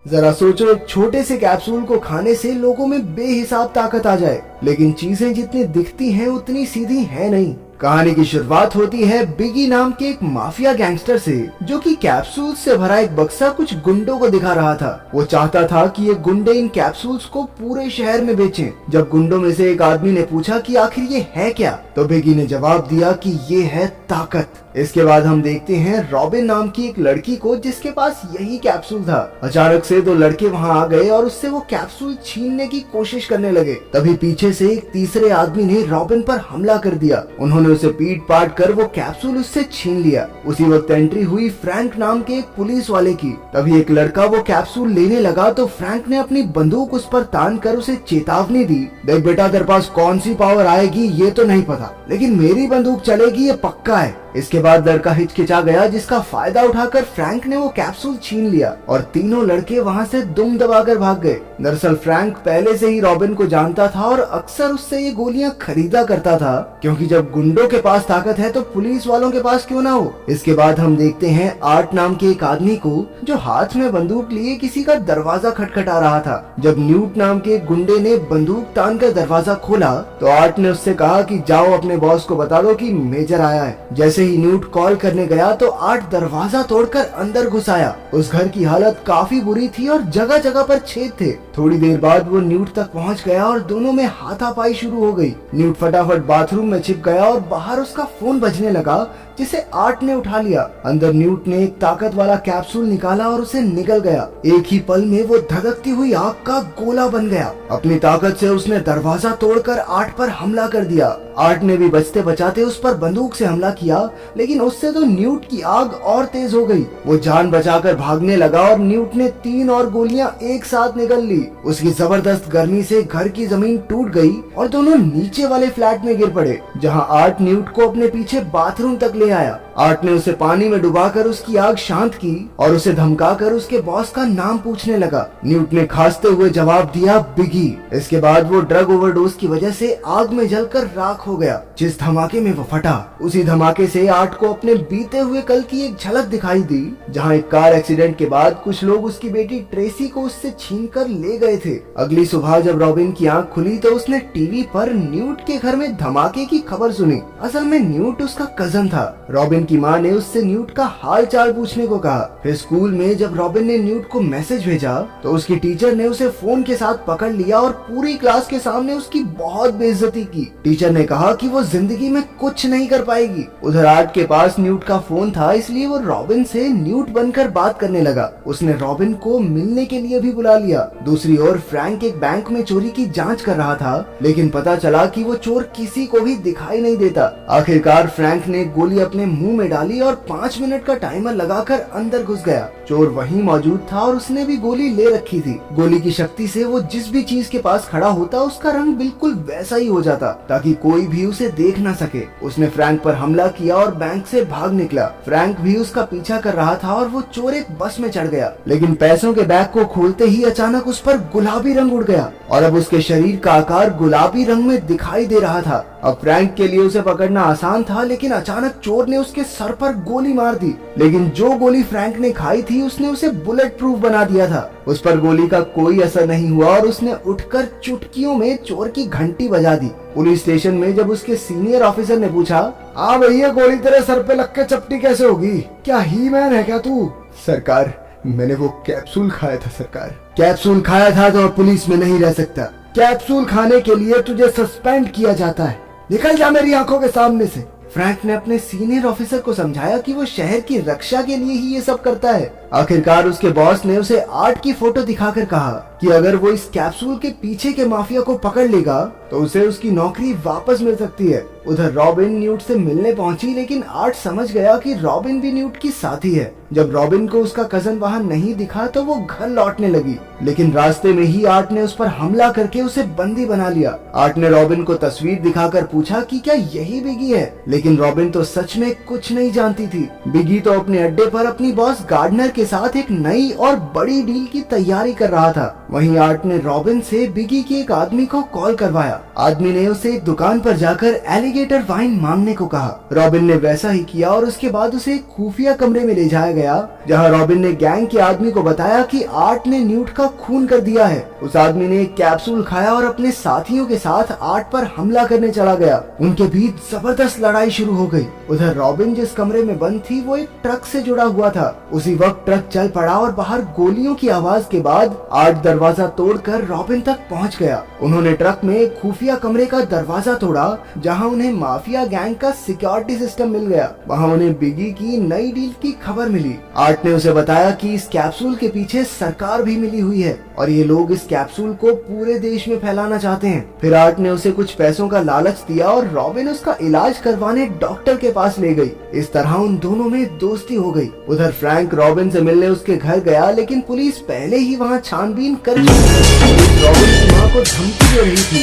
जरा सोचो, एक छोटे से कैप्सूल को खाने से लोगों में बेहिसाब ताकत आ जाए, लेकिन चीजें जितनी दिखती हैं उतनी सीधी है नहीं। कहानी की शुरुआत होती है बिगी नाम के एक माफिया गैंगस्टर से, जो कि कैप्सूल से भरा एक बक्सा कुछ गुंडों को दिखा रहा था। वो चाहता था कि ये गुंडे इन कैप्सूल्स को पूरे शहर में बेचें। जब गुंडों में से एक आदमी ने पूछा कि आखिर ये है क्या, तो बिगी ने जवाब दिया कि ये है ताकत। इसके बाद हम देखते हैं रॉबिन नाम की एक लड़की को, जिसके पास यही कैप्सूल था। अचानक से दो लड़के वहां आ गए और उससे वो कैप्सूल छीनने की कोशिश करने लगे। तभी पीछे से एक तीसरे आदमी ने रॉबिन पर हमला कर दिया। उन्होंने उसे पीट पाट कर वो कैप्सूल उससे छीन लिया। उसी वक्त एंट्री हुई फ्रैंक नाम के एक पुलिस वाले की। तभी एक लड़का वो कैप्सूल लेने लगा तो फ्रैंक ने अपनी बंदूक उस पर तान कर उसे चेतावनी दी, देख बेटा, तेरे पास कौन सी पावर आएगी ये तो नहीं पता, लेकिन मेरी बंदूक चलेगी ये पक्का है। इसके बाद लड़का हिचकिचा गया, जिसका फायदा उठाकर फ्रैंक ने वो कैप्सूल छीन लिया और तीनों लड़के वहां से दुम दबाकर भाग गए। दरअसल फ्रैंक पहले से ही रॉबिन को जानता था और अक्सर उससे ये गोलियां खरीदा करता था, क्योंकि जब गुंडों के पास ताकत है तो पुलिस वालों के पास क्यों ना हो। इसके बाद हम देखते हैं आर्ट नाम के एक आदमी को, जो हाथ में बंदूक लिए किसी का दरवाजा खटखटा रहा था। जब न्यूट नाम के एक गुंडे ने बंदूक तान कर दरवाजा खोला तो आर्ट ने उससे कहा कि जाओ अपने बॉस को बता दो कि मेजर आया है। जैसे ही न्यूट कॉल करने गया तो आर्ट दरवाजा तोड़कर अंदर घुस आया। उस घर की हालत काफी बुरी थी और जगह जगह पर छेद थे। थोड़ी देर बाद वो न्यूट तक पहुंच गया और दोनों में हाथापाई शुरू हो गई। न्यूट फटाफट बाथरूम में छिप गया और बाहर उसका फोन बजने लगा, जिसे आर्ट ने उठा लिया। अंदर न्यूट ने एक ताकत वाला कैप्सूल निकाला और उसे निगल गया। एक ही पल में वो धधकती हुई आग का गोला बन गया। अपनी ताकत से उसने दरवाजा तोड़कर आर्ट पर हमला कर दिया। आर्ट ने भी बचते बचाते उस पर बंदूक से हमला किया, लेकिन उससे तो न्यूट की आग और तेज हो गई। वो जान बचाकर भागने लगा और न्यूट ने 3 और गोलियां एक साथ निगल ली। उसकी जबरदस्त गर्मी से घर की जमीन टूट गई और दोनों नीचे वाले फ्लैट में गिर पड़े, जहां आर्ट न्यूट को अपने पीछे बाथरूम तक ले आया। आर्ट ने उसे पानी में डुबाकर उसकी आग शांत की और उसे धमकाकर उसके बॉस का नाम पूछने लगा। न्यूट ने खांसते हुए जवाब दिया, बिगी। इसके बाद वो ड्रग ओवरडोज की वजह से आग में जलकर राख हो गया। जिस धमाके में वो फटा, उसी धमाके से आर्ट को अपने बीते हुए कल की एक झलक दिखाई दी, जहां एक कार एक्सीडेंट के बाद कुछ लोग उसकी बेटी ट्रेसी को उससे छीनकर ले गए थे। अगली सुबह जब रॉबिन की आंख खुली तो उसने टीवी पर न्यूट के घर में धमाके की खबर सुनी। असल में न्यूट उसका कजन था। रॉबिन की माँ ने उससे न्यूट का हाल चाल पूछने को कहा। फिर स्कूल में जब रॉबिन ने न्यूट को मैसेज भेजा तो उसकी टीचर ने उसे फोन के साथ पकड़ लिया और पूरी क्लास के सामने उसकी बहुत बेइज्जती की। टीचर ने कहा कि वो जिंदगी में कुछ नहीं कर पाएगी। उधर आर्ट के पास न्यूट का फोन था, इसलिए वो रॉबिन से न्यूट बनकर बात करने लगा। उसने रॉबिन को मिलने के लिए भी बुला लिया। दूसरी ओर फ्रैंक एक बैंक में चोरी की जांच कर रहा था, लेकिन पता चला कि वो चोर किसी को भी दिखाई नहीं देता। आखिरकार फ्रैंक ने गोली अपने मुंह में डाली और 5 मिनट का टाइमर लगाकर अंदर घुस गया। चोर वहीं मौजूद था और उसने भी गोली ले रखी थी। गोली की शक्ति से वो जिस भी चीज के पास खड़ा होता उसका रंग बिल्कुल वैसा ही हो जाता, ताकि कोई भी उसे देख न सके। उसने फ्रैंक पर हमला किया और बैंक से भाग निकला। फ्रैंक भी उसका पीछा कर रहा था और वो चोर एक बस में चढ़ गया, लेकिन पैसों के बैग को खोलते ही अचानक उस पर गुलाबी रंग उड़ गया और अब उसके शरीर का आकार गुलाबी रंग में दिखाई दे रहा था। अब फ्रैंक के लिए उसे पकड़ना आसान था, लेकिन अचानक चोर ने उसके सर पर गोली मार दी। लेकिन जो गोली फ्रैंक ने खाई थी उसने उसे बुलेट प्रूफ बना दिया था। उस पर गोली का कोई असर नहीं हुआ और उसने उठकर चुटकियों में चोर की घंटी बजा दी। पुलिस स्टेशन में जब उसके सीनियर ऑफिसर ने पूछा, हाँ भैया, गोली तेरे सर पे लग के चपटी कैसे होगी? क्या ही मैन है क्या तू? सरकार, मैंने वो कैप्सूल खाया था सरकार। कैप्सूल खाया था तो पुलिस में नहीं रह सकता। कैप्सूल खाने के लिए तुझे सस्पेंड किया जाता है। निकल जा मेरी आंखों के सामने से। फ्रैंक ने अपने सीनियर ऑफिसर को समझाया कि वो शहर की रक्षा के लिए ही ये सब करता है। आखिरकार उसके बॉस ने उसे आर्ट की फोटो दिखाकर कहा कि अगर वो इस कैप्सूल के पीछे के माफिया को पकड़ लेगा तो उसे उसकी नौकरी वापस मिल सकती है। उधर रॉबिन न्यूट से मिलने पहुंची, लेकिन आर्ट समझ गया कि रॉबिन भी न्यूट की साथी है। जब रॉबिन को उसका कजन वहां नहीं दिखा तो वो घर लौटने लगी, लेकिन रास्ते में ही आर्ट ने उस पर हमला करके उसे बंदी बना लिया। आर्ट ने रॉबिन को तस्वीर दिखाकर पूछा कि क्या यही बिगी है, लेकिन रॉबिन तो सच में कुछ नहीं जानती थी। बिगी तो अपने अड्डे पर अपनी बॉस गार्डनर के साथ एक नई और बड़ी डील की तैयारी कर रहा था। वहीं आर्ट ने रॉबिन से बिगी के एक आदमी को कॉल करवाया। आदमी ने उसे एक दुकान पर जाकर एलिगेटर वाइन मांगने को कहा। रॉबिन ने वैसा ही किया और उसके बाद उसे एक खुफिया कमरे में ले जाया गया, जहां रॉबिन ने गैंग के आदमी को बताया कि आर्ट ने न्यूट का खून कर दिया है। उस आदमी ने एक कैप्सूल खाया और अपने साथियों के साथ आर्ट पर हमला करने चला गया। उनके बीच जबरदस्त लड़ाई शुरू हो गई। उधर रॉबिन जिस कमरे में बंद थी वो एक ट्रक से जुड़ा हुआ था। उसी वक्त ट्रक चल पड़ा और बाहर गोलियों की आवाज के बाद आर्ट दरवाजा तोड़कर रॉबिन तक पहुंच गया। उन्होंने ट्रक में एक खुफिया कमरे का दरवाजा तोड़ा, जहां उन्हें माफिया गैंग का सिक्योरिटी सिस्टम मिल गया। वहां उन्हें बिगी की नई डील की खबर मिली। आर्ट ने उसे बताया कि इस कैप्सूल के पीछे सरकार भी मिली हुई है और ये लोग इस कैप्सूल को पूरे देश में फैलाना चाहते हैं। फिर आर्ट ने उसे कुछ पैसों का लालच दिया और रॉबिन उसका इलाज करवाने डॉक्टर के पास ले गई। इस तरह उन दोनों में दोस्ती हो गई। उधर फ्रैंक रॉबिन से मिलने उसके घर गया, लेकिन पुलिस पहले ही वहां छानबीन कर चुकी थी। रॉबिन की मां को धमकी दे रही थी।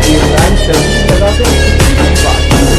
ये फ्रैंक तरकीब लगाकर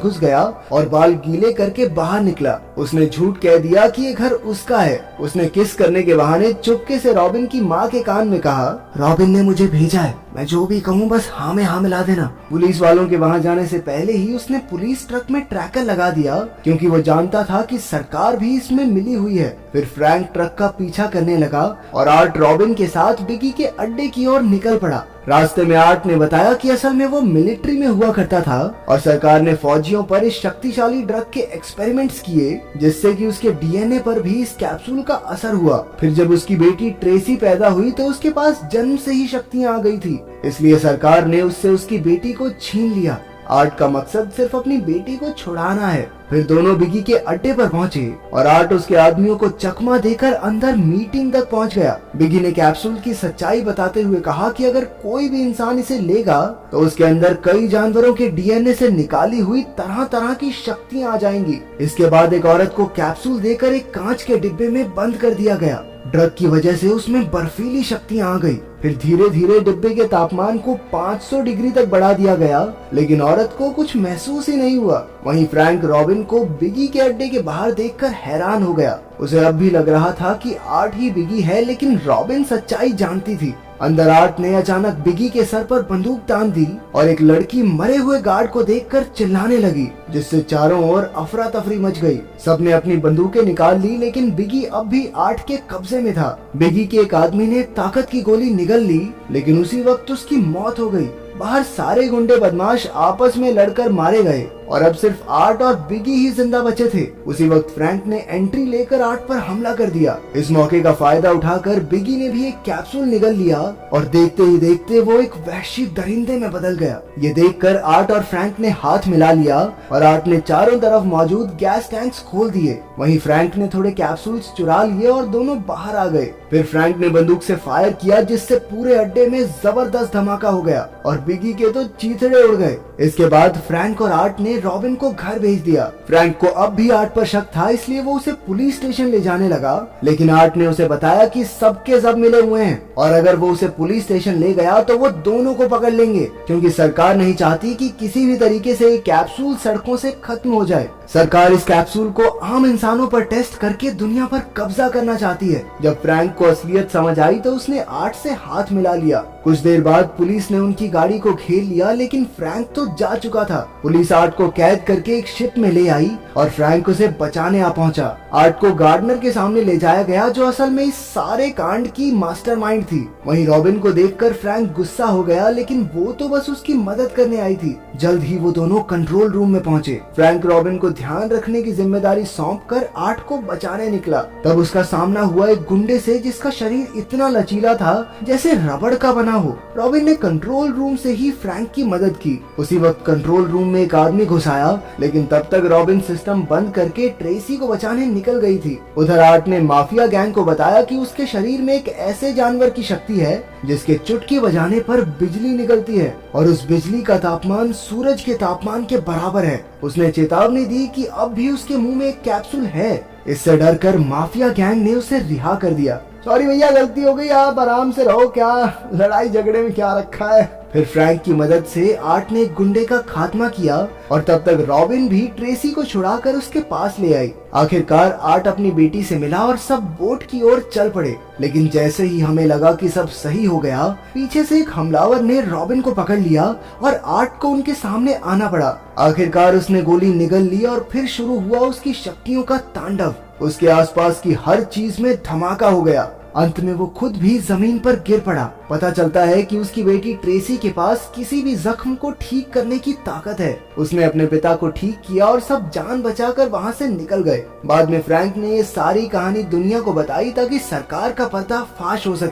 घुस गया और बाल गीले करके बाहर निकला। उसने झूठ कह दिया कि ये घर उसका है। उसने किस करने के बहाने चुपके से रॉबिन की माँ के कान में कहा, रॉबिन ने मुझे भेजा है, मैं जो भी कहूँ बस हाँ में हाँ मिला देना। पुलिस वालों के वहाँ जाने से पहले ही उसने पुलिस ट्रक में ट्रैकर लगा दिया, क्योंकि वो जानता था कि सरकार भी इसमें मिली हुई है। फिर फ्रैंक ट्रक का पीछा करने लगा और आर्ट रॉबिन के साथ बिगी के अड्डे की ओर निकल पड़ा। रास्ते में आर्ट ने बताया कि असल में वो मिलिट्री में हुआ करता था और सरकार ने फौजियों पर इस शक्तिशाली ड्रग के एक्सपेरिमेंट्स किए, जिससे कि उसके डीएनए पर भी इस कैप्सूल का असर हुआ। फिर जब उसकी बेटी ट्रेसी पैदा हुई तो उसके पास जन्म से ही शक्तियां आ गई थी, इसलिए सरकार ने उससे उसकी बेटी को छीन लिया। आर्ट का मकसद सिर्फ अपनी बेटी को छुड़ाना है। फिर दोनों बिगी के अड्डे पर पहुंचे और आर्ट उसके आदमियों को चकमा देकर अंदर मीटिंग तक पहुंच गया। बिगी ने कैप्सूल की सच्चाई बताते हुए कहा कि अगर कोई भी इंसान इसे लेगा तो उसके अंदर कई जानवरों के डीएनए से निकाली हुई तरह तरह की शक्तियां आ जाएंगी। इसके बाद एक औरत को कैप्सूल देकर एक कांच के डिब्बे में बंद कर दिया गया। ड्रग की वजह से उसमें बर्फीली शक्तियां आ गई। फिर धीरे धीरे डिब्बे के तापमान को 500 डिग्री तक बढ़ा दिया गया, लेकिन औरत को कुछ महसूस ही नहीं हुआ। वहीं फ्रैंक रॉबिन को बिगी के अड्डे के बाहर देखकर हैरान हो गया। उसे अब भी लग रहा था कि आर्ट ही बिगी है, लेकिन रॉबिन सच्चाई जानती थी। अंदर आर्ट ने अचानक बिगी के सर पर बंदूक तान दी और एक लड़की मरे हुए गार्ड को देखकर चिल्लाने लगी, जिससे चारों ओर अफरा तफरी मच गई। सबने अपनी बंदूकें निकाल ली, लेकिन बिगी अब भी आर्ट के कब्जे में था। बिगी के एक आदमी ने ताकत की गोली निगल ली, लेकिन उसी वक्त उसकी मौत हो गई। बाहर सारे गुंडे बदमाश आपस में लड़कर मारे गए और अब सिर्फ आर्ट और बिगी ही जिंदा बचे थे। उसी वक्त फ्रैंक ने एंट्री लेकर आर्ट पर हमला कर दिया। इस मौके का फायदा उठाकर बिगी ने भी एक कैप्सूल निगल लिया और देखते ही देखते वो एक वहशी दरिंदे में बदल गया। ये देखकर आर्ट और फ्रैंक ने हाथ मिला लिया और आर्ट ने चारों तरफ मौजूद गैस टैंक्स खोल दिए। वहीं फ्रैंक ने थोड़े कैप्सूल्स चुरा लिए और दोनों बाहर आ गए। फिर फ्रैंक ने बंदूक से फायर किया, जिससे पूरे अड्डे में जबरदस्त धमाका हो गया और बिगी के तो चीथड़े उड़ गए। इसके बाद फ्रैंक और आर्ट ने रॉबिन को घर भेज दिया। फ्रैंक को अब भी आर्ट पर शक था, इसलिए वो उसे पुलिस स्टेशन ले जाने लगा, लेकिन आर्ट ने उसे बताया कि सबके सब मिले हुए हैं और अगर वो उसे पुलिस स्टेशन ले गया तो वो दोनों को पकड़ लेंगे, क्योंकि सरकार नहीं चाहती कि किसी भी तरीके से ये कैप्सूल सड़कों से खत्म हो जाए। सरकार इस कैप्सूल को आम इंसानों पर टेस्ट करके दुनिया पर कब्जा करना चाहती है। जब फ्रैंक को असलियत समझ आई तो उसने आर्ट से हाथ मिला लिया। कुछ देर बाद पुलिस ने उनकी गाड़ी को घेर लिया, लेकिन फ्रैंक तो जा चुका था। पुलिस आर्ट को कैद करके एक शिप में ले आई और फ्रैंक उसे बचाने आ पहुंचा। आर्ट को गार्डनर के सामने ले जाया गया, जो असल में इस सारे कांड की मास्टरमाइंड थी। वहीं रॉबिन को देखकर फ्रैंक गुस्सा हो गया, लेकिन वो तो बस उसकी मदद करने आई थी। जल्द ही वो दोनों कंट्रोल रूम में पहुंचे। फ्रैंक रॉबिन को ध्यान रखने की जिम्मेदारी सौंपकर आर्ट को बचाने निकला। तब उसका सामना हुआ एक गुंडे से, जिसका शरीर इतना लचीला था जैसे रबड़ का बना हो। रॉबिन ने कंट्रोल रूम से ही फ्रैंक की मदद की। उसी वक्त कंट्रोल रूम में एक आदमी घुस आया, लेकिन तब तक रॉबिन सिस्टम बंद करके ट्रेसी को बचाने निकल गई थी। उधर आर्ट ने माफिया गैंग को बताया कि उसके शरीर में एक ऐसे जानवर की शक्ति है जिसके चुटकी बजाने पर बिजली निकलती है और उस बिजली का तापमान सूरज के तापमान के बराबर है। उसने चेतावनी दी कि अब भी उसके मुंह में एक कैप्सूल है। इससे डरकर माफिया गैंग ने उसे रिहा कर दिया। सॉरी भैया, गलती हो गई, आप आराम से रहो, क्या लड़ाई झगड़े में क्या रखा है। फिर फ्रैंक की मदद से आर्ट ने एक गुंडे का खात्मा किया और तब तक रॉबिन भी ट्रेसी को छुड़ाकर उसके पास ले आई। आखिरकार आर्ट अपनी बेटी से मिला और सब बोट की ओर चल पड़े। लेकिन जैसे ही हमें लगा कि सब सही हो गया, पीछे से एक हमलावर ने रॉबिन को पकड़ लिया और आर्ट को उनके सामने आना पड़ा। आखिरकार उसने गोली निगल ली और फिर शुरू हुआ उसकी शक्तियों का तांडव। उसके आसपास की हर चीज में धमाका हो गया। अंत में वो खुद भी जमीन पर गिर पड़ा। पता चलता है कि उसकी बेटी ट्रेसी के पास किसी भी जख्म को ठीक करने की ताकत है। उसने अपने पिता को ठीक किया और सब जान बचाकर वहाँ से निकल गए। बाद में फ्रैंक ने ये सारी कहानी दुनिया को बताई ताकि सरकार का पर्दा फाश हो सके।